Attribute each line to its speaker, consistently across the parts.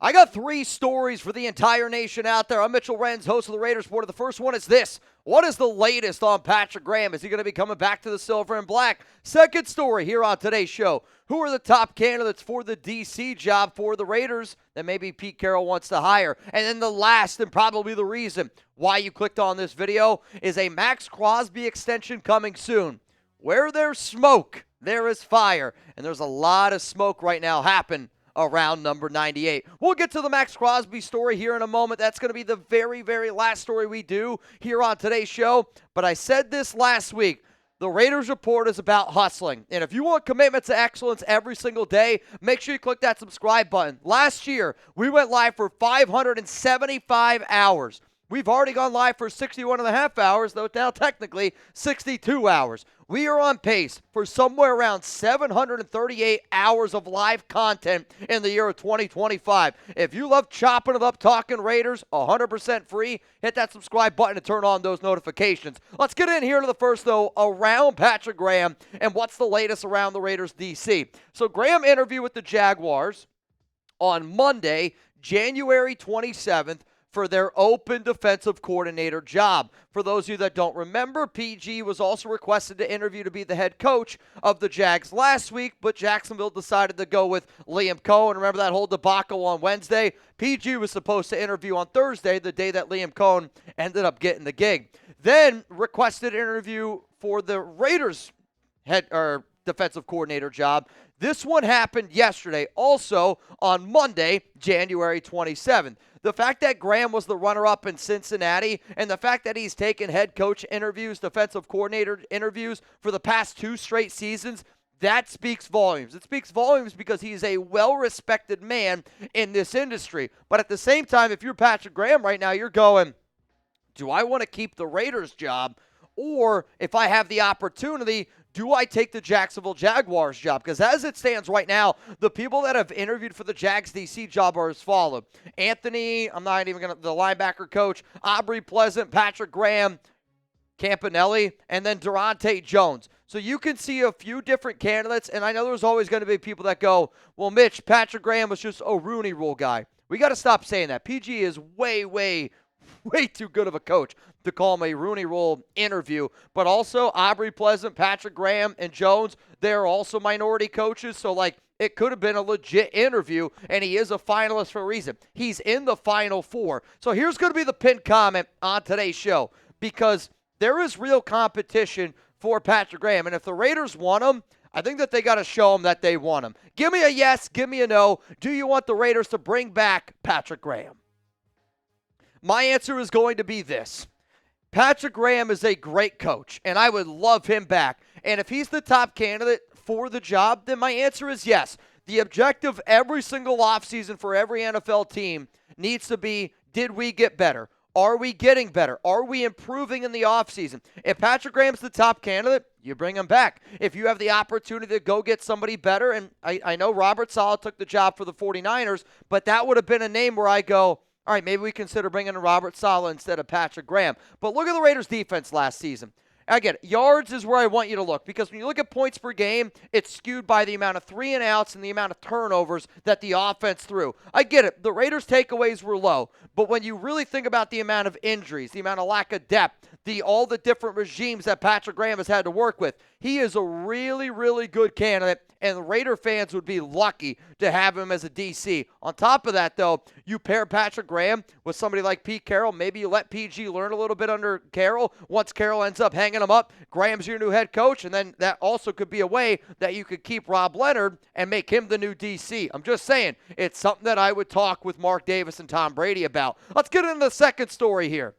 Speaker 1: I got three stories for the entire nation out there. I'm Mitchell Renz, host of the Raiders Report. The first one is this. What is the latest on Patrick Graham? Is he going to be coming back to the silver and black? Second story here on today's show. Who are the top candidates for the D.C. job for the Raiders that maybe Pete Carroll wants to hire? And then the last and probably the reason why you clicked on this video is a Maxx Crosby extension coming soon. Where there's smoke, there is fire. And there's a lot of smoke right now happening around number 98. We'll get to the Maxx Crosby story here in a moment. That's going to be the very, very last story we do here on today's show. But I said this last week. The Raiders Report is about hustling. And if you want commitment to excellence every single day, make sure you click that subscribe button. Last year, we went live for 575 hours. We've already gone live for 61 and a half hours, though now technically 62 hours. We are on pace for somewhere around 738 hours of live content in the year of 2025. If you love chopping it up, talking Raiders, 100% free, hit that subscribe button to turn on those notifications. Let's get in here to the first, though, around Patrick Graham and what's the latest around the Raiders D.C. So Graham interviewed with the Jaguars on Monday, January 27th, for their open defensive coordinator job. For those of you that don't remember, PG was also requested to interview to be the head coach of the Jags last week, but Jacksonville decided to go with Liam Cohen. Remember that whole debacle on Wednesday? PG was supposed to interview on Thursday, the day that Liam Cohen ended up getting the gig. Then requested interview for the Raiders head or defensive coordinator job. This one happened yesterday, also on Monday, January 27th. The fact that Graham was the runner-up in Cincinnati and the fact that he's taken head coach interviews, defensive coordinator interviews for the past 2 straight seasons, that speaks volumes. It speaks volumes because he's a well-respected man in this industry. But at the same time, if you're Patrick Graham right now, you're going, do I want to keep the Raiders job? Or if I have the opportunity, do I take the Jacksonville Jaguars job? Because as it stands right now, the people that have interviewed for the Jags DC job are as follow. Anthony, I'm not even going to, the linebacker coach, Aubrey Pleasant, Patrick Graham, Campanelli, and then Durante Jones. So you can see a few different candidates, and I know there's always going to be people that go, well, Mitch, Patrick Graham was just a Rooney Rule guy. We got to stop saying that. PG is way too good of a coach to call him a Rooney Rule interview. But also, Aubrey Pleasant, Patrick Graham, and Jones, they're also minority coaches. So, it could have been a legit interview, and he is a finalist for a reason. He's in the Final Four. So here's going to be the pinned comment on today's show, because there is real competition for Patrick Graham. And if the Raiders want him, I think that they got to show him that they want him. Give me a yes, give me a no. Do you want the Raiders to bring back Patrick Graham? My answer is going to be this. Patrick Graham is a great coach, and I would love him back. And if he's the top candidate for the job, then my answer is yes. The objective every single offseason for every NFL team needs to be, did we get better? Are we getting better? Are we improving in the offseason? If Patrick Graham's the top candidate, you bring him back. If you have the opportunity to go get somebody better, and I know Robert Saleh took the job for the 49ers, but that would have been a name where I go, all right, maybe we consider bringing in Robert Saleh instead of Patrick Graham. But look at the Raiders' defense last season. Again, yards is where I want you to look, because when you look at points per game, it's skewed by the amount of 3-and-outs and the amount of turnovers that the offense threw. I get it. The Raiders' takeaways were low, but when you really think about the amount of injuries, the amount of lack of depth, all the different regimes that Patrick Graham has had to work with, he is a really good candidate, and Raider fans would be lucky to have him as a DC. On top of that, though, you pair Patrick Graham with somebody like Pete Carroll. Maybe you let PG learn a little bit under Carroll. Once Carroll ends up hanging him up, Graham's your new head coach, and then that also could be a way that you could keep Rob Leonard and make him the new DC. I'm just saying, it's something that I would talk with Mark Davis and Tom Brady about. Let's get into the second story here.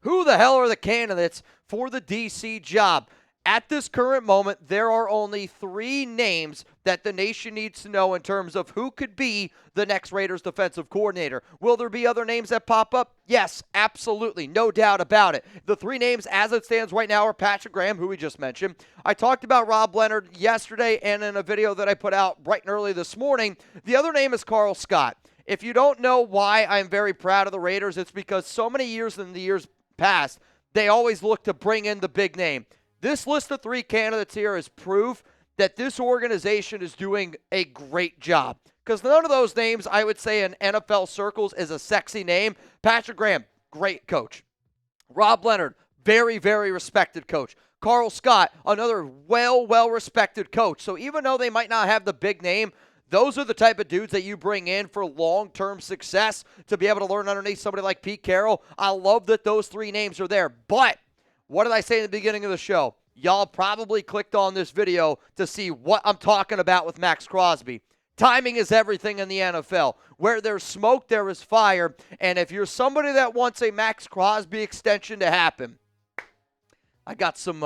Speaker 1: Who the hell are the candidates for the DC job? At this current moment, there are only 3 names that the nation needs to know in terms of who could be the next Raiders defensive coordinator. Will there be other names that pop up? Yes, absolutely. No doubt about it. The 3 names as it stands right now are Patrick Graham, who we just mentioned. I talked about Rob Leonard yesterday and in a video that I put out bright and early this morning. The other name is Carl Scott. If you don't know why I'm very proud of the Raiders, it's because so many years in the years past, they always look to bring in the big name. This list of 3 candidates here is proof that this organization is doing a great job. Because none of those names, I would say, in NFL circles is a sexy name. Patrick Graham, great coach. Rob Leonard, very, very respected coach. Carl Scott, another well-respected coach. So even though they might not have the big name, those are the type of dudes that you bring in for long-term success to be able to learn underneath somebody like Pete Carroll. I love that those three names are there. But what did I say in the beginning of the show? Y'all probably clicked on this video to see what I'm talking about with Maxx Crosby. Timing is everything in the NFL. Where there's smoke, there is fire. And if you're somebody that wants a Maxx Crosby extension to happen, I got some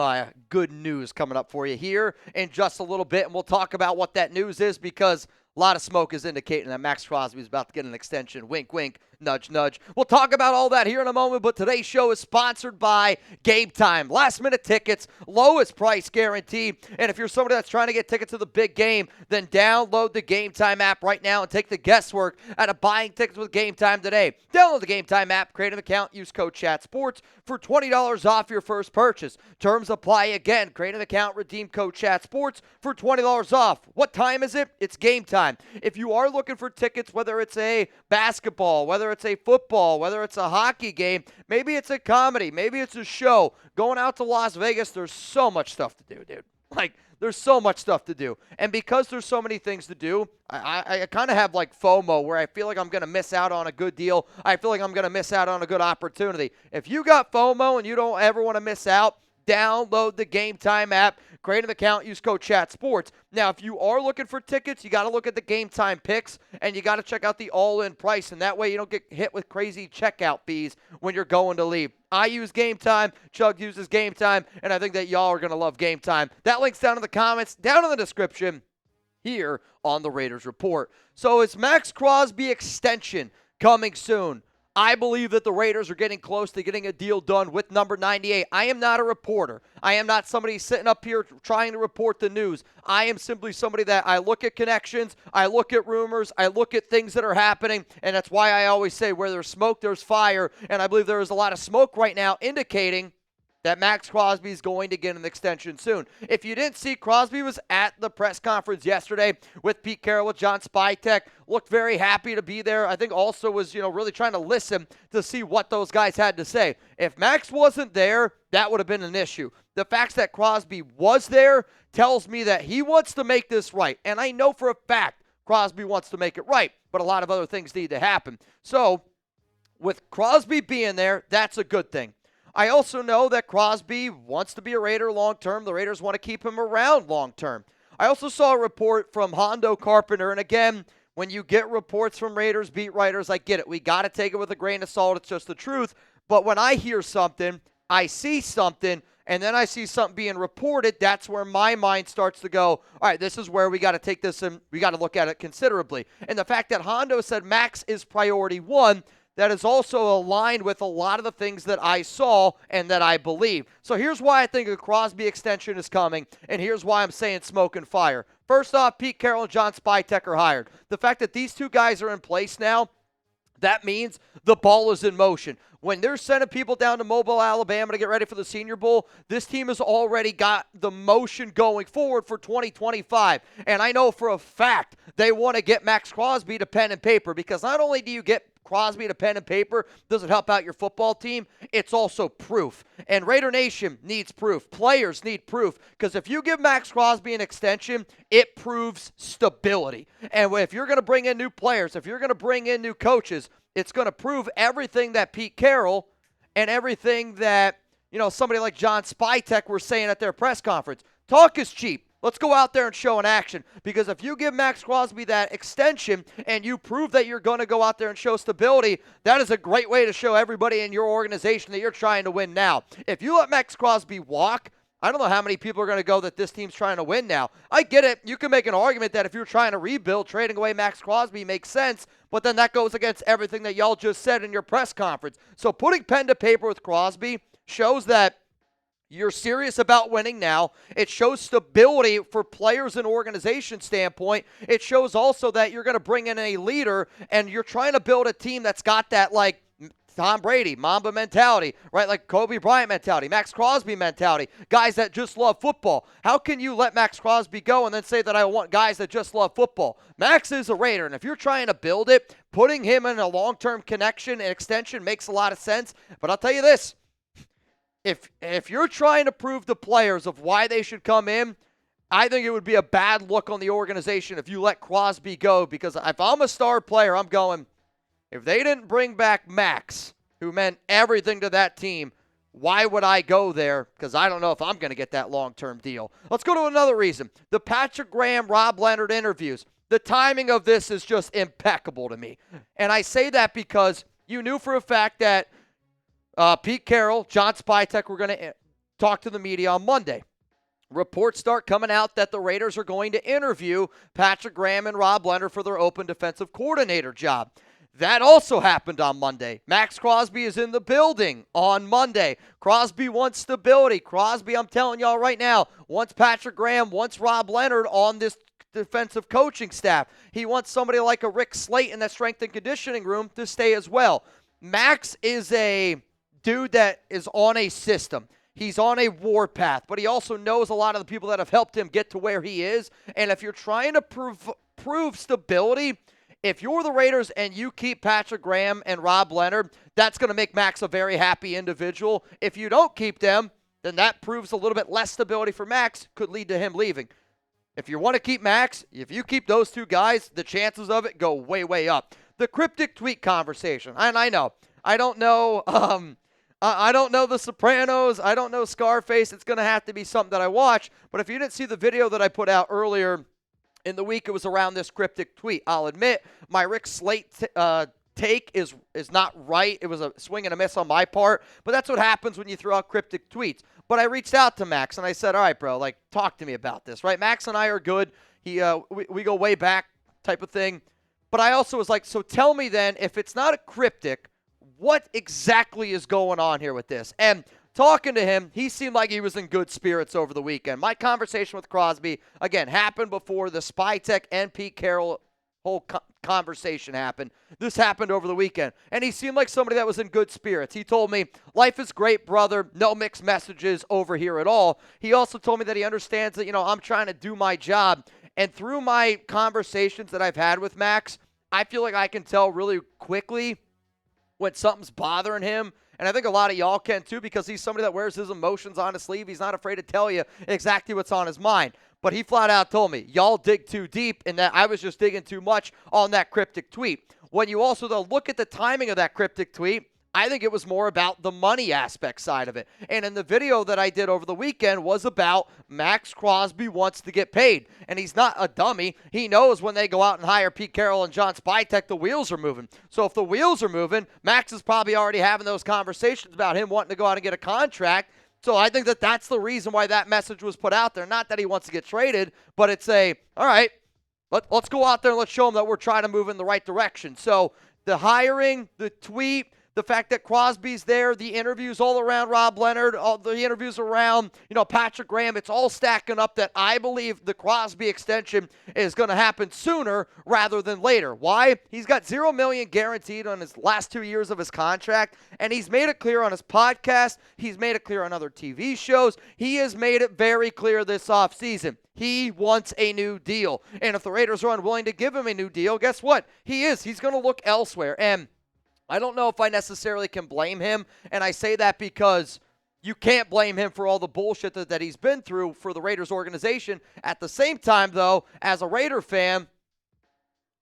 Speaker 1: good news coming up for you here in just a little bit. And we'll talk about what that news is, because a lot of smoke is indicating that Maxx Crosby is about to get an extension. Wink, wink, nudge, nudge. We'll talk about all that here in a moment, but today's show is sponsored by Game Time. Last-minute tickets, lowest price guarantee. And if you're somebody that's trying to get tickets to the big game, then download the Game Time app right now and take the guesswork out of buying tickets with Game Time today. Download the Game Time app, create an account, use code CHATSPORTS for $20 off your first purchase. Terms apply again. Create an account, redeem code CHATSPORTS for $20 off. What time is it? It's game time. If you are looking for tickets, whether it's a basketball, whether it's a football, whether it's a hockey game, maybe it's a comedy, maybe it's a show, going out to Las Vegas, there's so much stuff to do, dude. Like, there's so much stuff to do. And because there's so many things to do, I kind of have like FOMO, where I feel like I'm going to miss out on a good deal. I feel like I'm going to miss out on a good opportunity. If you got FOMO and you don't ever want to miss out, download the Game Time app, create an account, use code CHATSPORTS. Now, if you are looking for tickets, you got to look at the Game Time picks, and you got to check out the all-in price, and that way you don't get hit with crazy checkout fees when you're going to leave. I use Game Time, Chug uses Game Time, and I think that y'all are going to love Game Time. That link's down in the comments, down in the description here on the Raiders Report. So it's Maxx Crosby extension coming soon. I believe that the Raiders are getting close to getting a deal done with number 98. I am not a reporter. I am not somebody sitting up here trying to report the news. I am simply somebody that I look at connections, I look at rumors, I look at things that are happening, and that's why I always say where there's smoke, there's fire, and I believe there is a lot of smoke right now indicating that Maxx Crosby is going to get an extension soon. If you didn't see, Crosby was at the press conference yesterday with Pete Carroll, with John Spytek. Looked very happy to be there. I think also was, really trying to listen to see what those guys had to say. If Maxx wasn't there, that would have been an issue. The fact that Crosby was there tells me that he wants to make this right. And I know for a fact Crosby wants to make it right, but a lot of other things need to happen. So with Crosby being there, that's a good thing. I also know that Crosby wants to be a Raider long-term. The Raiders want to keep him around long-term. I also saw a report from Hondo Carpenter, and again, when you get reports from Raiders beat writers, I get it. We got to take it with a grain of salt. It's just the truth. But when I hear something, I see something, and then I see something being reported, that's where my mind starts to go, all right, this is where we got to take this and we got to look at it considerably. And the fact that Hondo said Maxx is priority one, that is also aligned with a lot of the things that I saw and that I believe. So here's why I think a Crosby extension is coming, and here's why I'm saying smoke and fire. First off, Pete Carroll and John Spytek are hired. The fact that these two guys are in place now, that means the ball is in motion. When they're sending people down to Mobile, Alabama to get ready for the Senior Bowl, this team has already got the motion going forward for 2025. And I know for a fact they want to get Maxx Crosby to pen and paper, because not only do you get Crosby to pen and paper, does it help out your football team? It's also proof. And Raider Nation needs proof. Players need proof. Because if you give Maxx Crosby an extension, it proves stability. And if you're going to bring in new players, if you're going to bring in new coaches, it's going to prove everything that Pete Carroll and everything that, somebody like John Spytek were saying at their press conference. Talk is cheap. Let's go out there and show in action, because if you give Maxx Crosby that extension and you prove that you're going to go out there and show stability, that is a great way to show everybody in your organization that you're trying to win now. If you let Maxx Crosby walk, I don't know how many people are going to go that this team's trying to win now. I get it. You can make an argument that if you're trying to rebuild, trading away Maxx Crosby makes sense, but then that goes against everything that y'all just said in your press conference. So putting pen to paper with Crosby shows that you're serious about winning now. It shows stability for players and organization standpoint. It shows also that you're going to bring in a leader and you're trying to build a team that's got that Tom Brady, Mamba mentality, right? Like Kobe Bryant mentality, Maxx Crosby mentality, guys that just love football. How can you let Maxx Crosby go and then say that I want guys that just love football? Max is a Raider, and if you're trying to build it, putting him in a long-term connection and extension makes a lot of sense. But I'll tell you this, if you're trying to prove to players of why they should come in, I think it would be a bad look on the organization if you let Crosby go, because if I'm a star player, I'm going, if they didn't bring back Max, who meant everything to that team, why would I go there? Because I don't know if I'm going to get that long-term deal. Let's go to another reason. The Patrick Graham, Rob Leonard interviews. The timing of this is just impeccable to me. And I say that because you knew for a fact that Pete Carroll, John Spytek were going to talk to the media on Monday. Reports start coming out that the Raiders are going to interview Patrick Graham and Rob Leonard for their open defensive coordinator job. That also happened on Monday. Maxx Crosby is in the building on Monday. Crosby wants stability. Crosby, I'm telling y'all right now, wants Patrick Graham, wants Rob Leonard on this defensive coaching staff. He wants somebody like a Rick Slate in that strength and conditioning room to stay as well. Max is a dude that is on a system. He's on a warpath, but he also knows a lot of the people that have helped him get to where he is. And if you're trying to prove stability, if you're the Raiders and you keep Patrick Graham and Rob Leonard, that's going to make Max a very happy individual. If you don't keep them, then that proves a little bit less stability for Max, could lead to him leaving. If you want to keep Max, if you keep those two guys, the chances of it go way, way up. The cryptic tweet conversation, and I know, I don't know The Sopranos. I don't know Scareface. It's going to have to be something that I watch. But if you didn't see the video that I put out earlier in the week, it was around this cryptic tweet. I'll admit, my Rick Slate take is not right. It was a swing and a miss on my part. But that's what happens when you throw out cryptic tweets. But I reached out to Max, and I said, all right, bro, like, talk to me about this, right? Max and I are good. We go way back type of thing. But I also was like, so tell me then, if it's not a cryptic, what exactly is going on here with this? And talking to him, he seemed like he was in good spirits over the weekend. My conversation with Crosby, again, happened before the Spytek and Pete Carroll whole conversation happened. This happened over the weekend. And he seemed like somebody that was in good spirits. He told me, life is great, brother. No mixed messages over here at all. He also told me that he understands that, I'm trying to do my job. And through my conversations that I've had with Max, I feel like I can tell really quickly when something's bothering him. And I think a lot of y'all can too, because he's somebody that wears his emotions on his sleeve. He's not afraid to tell you exactly what's on his mind. But he flat out told me, y'all dig too deep, and that I was just digging too much on that cryptic tweet. When you also, though, look at the timing of that cryptic tweet, I think it was more about the money aspect side of it. And in the video that I did over the weekend was about Maxx Crosby wants to get paid. And he's not a dummy. He knows when they go out and hire Pete Carroll and John Spytek, the wheels are moving. So if the wheels are moving, Max is probably already having those conversations about him wanting to go out and get a contract. So I think that that's the reason why that message was put out there. Not that he wants to get traded, but it's all right, let's go out there and let's show him that we're trying to move in the right direction. So the hiring, the tweet, the fact that Crosby's there, the interviews all around Rob Leonard, all the interviews around, Patrick Graham, it's all stacking up that I believe the Crosby extension is going to happen sooner rather than later. Why? He's got $0 million guaranteed on his last 2 years of his contract, and he's made it clear on his podcast. He's made it clear on other TV shows. He has made it very clear this offseason. He wants a new deal. And if the Raiders are unwilling to give him a new deal, guess what? He's going to look elsewhere. And I don't know if I necessarily can blame him, and I say that because you can't blame him for all the bullshit that he's been through for the Raiders organization. At the same time, though, as a Raider fan,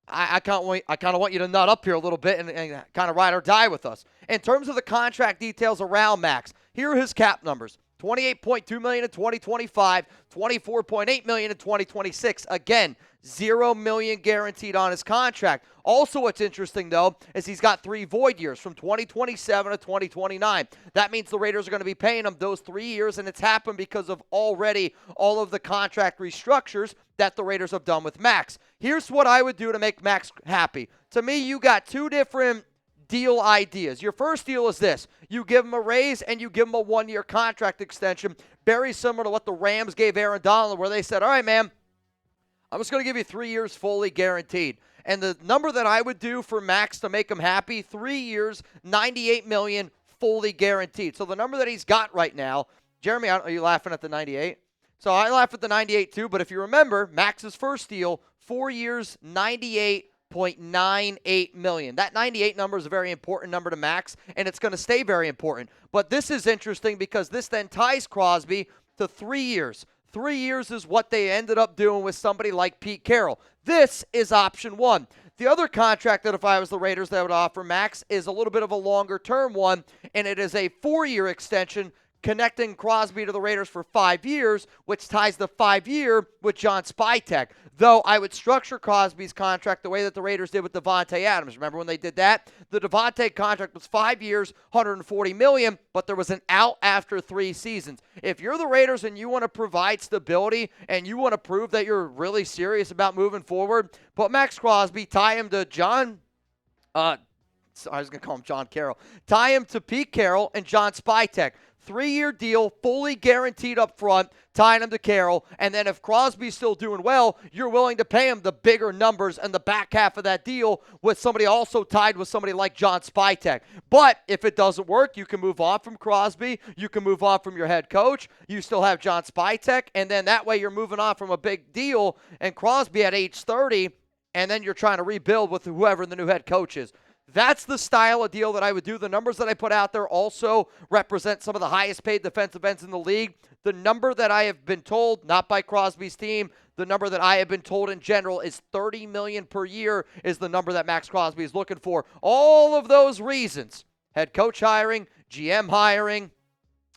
Speaker 1: I kind of want you to nut up here a little bit and kind of ride or die with us. In terms of the contract details around Max, here are his cap numbers. $28.2 million in 2025, $24.8 million in 2026. Again, $0 million guaranteed on his contract. Also, what's interesting, though, is he's got 3 void years from 2027 to 2029. That means the Raiders are going to be paying him those 3 years, and it's happened because of already all of the contract restructures that the Raiders have done with Max. Here's what I would do to make Max happy. To me, you got 2 different deal ideas. Your first deal is this. You give him a raise and you give him a 1-year contract extension, very similar to what the Rams gave Aaron Donald, where they said, all right, man, I'm just going to give you 3 years fully guaranteed. And the number that I would do for Maxx to make him happy, 3 years, $98 million, fully guaranteed. So the number that he's got right now, Jeremy, are you laughing at the 98? So I laugh at the 98 too, but if you remember, Max's first deal, 4 years, $98.98 million. That 98 number is a very important number to Maxx, and it's going to stay very important. But this is interesting because this then ties Crosby to 3 years. 3 years is what they ended up doing with somebody like Pete Carroll. This is option one. The other contract that if I was the Raiders that I would offer Maxx is a little bit of a longer term one, and it is a 4-year extension connecting Crosby to the Raiders for 5 years, which ties the 5-year with John Spytek. Though I would structure Crosby's contract the way that the Raiders did with Davante Adams. Remember when they did that? The Davante contract was 5 years, $140 million, but there was an out after 3 seasons. If you're the Raiders and you want to provide stability and you want to prove that you're really serious about moving forward, put Maxx Crosby, tie him to I was going to call him John Carroll. Tie him to Pete Carroll and John Spytek. 3-year deal, fully guaranteed up front, tying him to Carroll. And then if Crosby's still doing well, you're willing to pay him the bigger numbers and the back half of that deal with somebody also tied with somebody like John Spytek. But if it doesn't work, you can move on from Crosby. You can move on from your head coach. You still have John Spytek. And then that way you're moving on from a big deal and Crosby at age 30, and then you're trying to rebuild with whoever the new head coach is. That's the style of deal that I would do. The numbers that I put out there also represent some of the highest paid defensive ends in the league. The number that I have been told, not by Crosby's team, the number that I have been told in general is $30 million per year is the number that Maxx Crosby is looking for. All of those reasons, head coach hiring, GM hiring,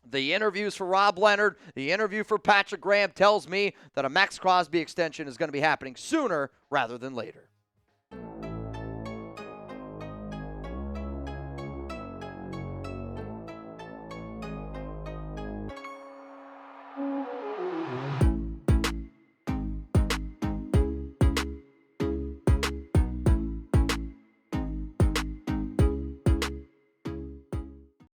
Speaker 1: the interviews for Rob Leonard, the interview for Patrick Graham tells me that a Maxx Crosby extension is going to be happening sooner rather than later.